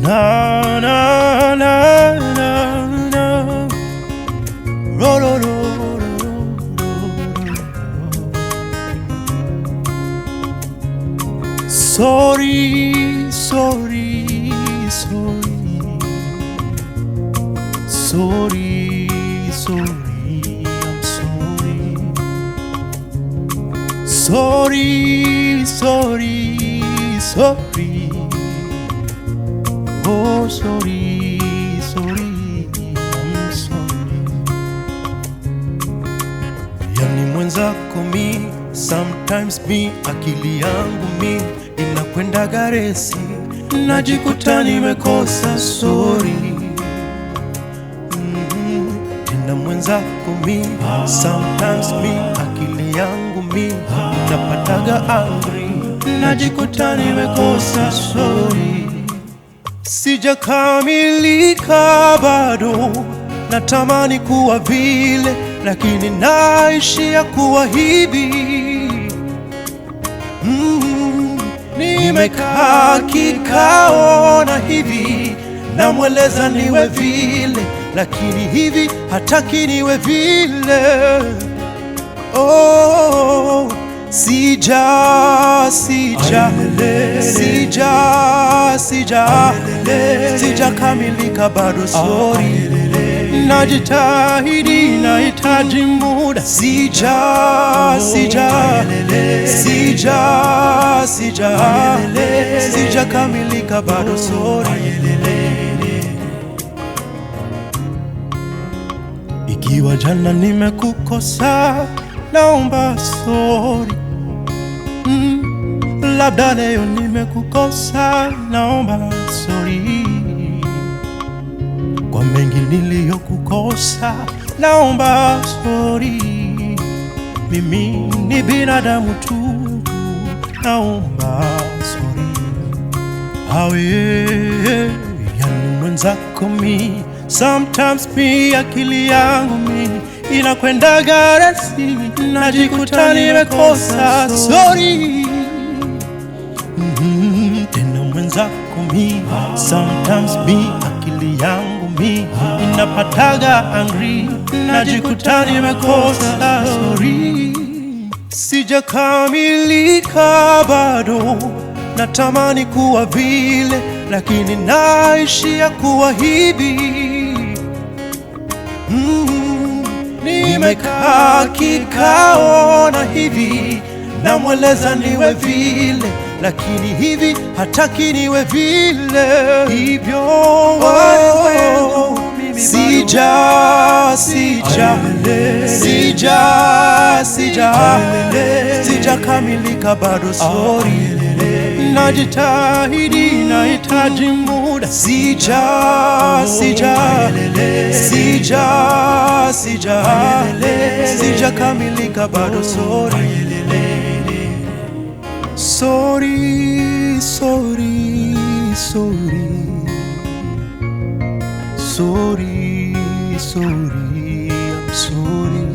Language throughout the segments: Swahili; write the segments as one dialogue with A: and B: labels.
A: Na na na na na, ro ro ro ro ro. Sorry, sorry, sorry, sorry, sorry, I'm sorry. Sorry, sorry, sorry. Oh, sorry, sorry, I'm sorry. Yani mwenzako mi, sometimes mi, akili yangu mi inakwenda garesi, najikuta nimekosa sorry. Tena mwenzako mi, sometimes mi, akili yangu mi inapataga angry, najikuta nimekosa sorry. Sijakamilika bado, natamani kuwa vile, lakini naishia kuwa hivi. Nimekaa kikao na hivi, namweleza niwe vile, lakini hivi hataki niwe vile. Oh, sijakamilika bado, sorry. Najitahidi, nahitaji muda. Sijakamilika bado, sorry. Ikiwa jana nimekukosa, naomba sorry. Labda leo nimekukosa, naomba sorry. Kwa mengi niliyokukosa, naomba sorry. Mimi ni binadamu tu, naomba sorry. Awe yani mwenzako mi, sometimes mi, akili yangu mi inakwenda garasi, najikuta nimekosa sorry. Tena mwenzako mi, sometimes mi, akili yangu mi inapataga angry, najikuta nimekosa sorry. Sijakamilika bado, natamani kuwa vile, lakini naishia kuwa hivi. Nimekaa kikao na hivi, namweleza niwe vile, lakini hivi hataki niwe vile. Hivyo sijakamilika bado, sorry. Najitahidi, nahitaji muda. Sijakamilika bado, sorry. Sorry, sorry, sorry, sorry, sorry, I'm sorry.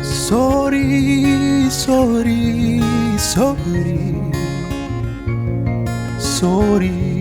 A: Sorry, sorry, sorry, sorry.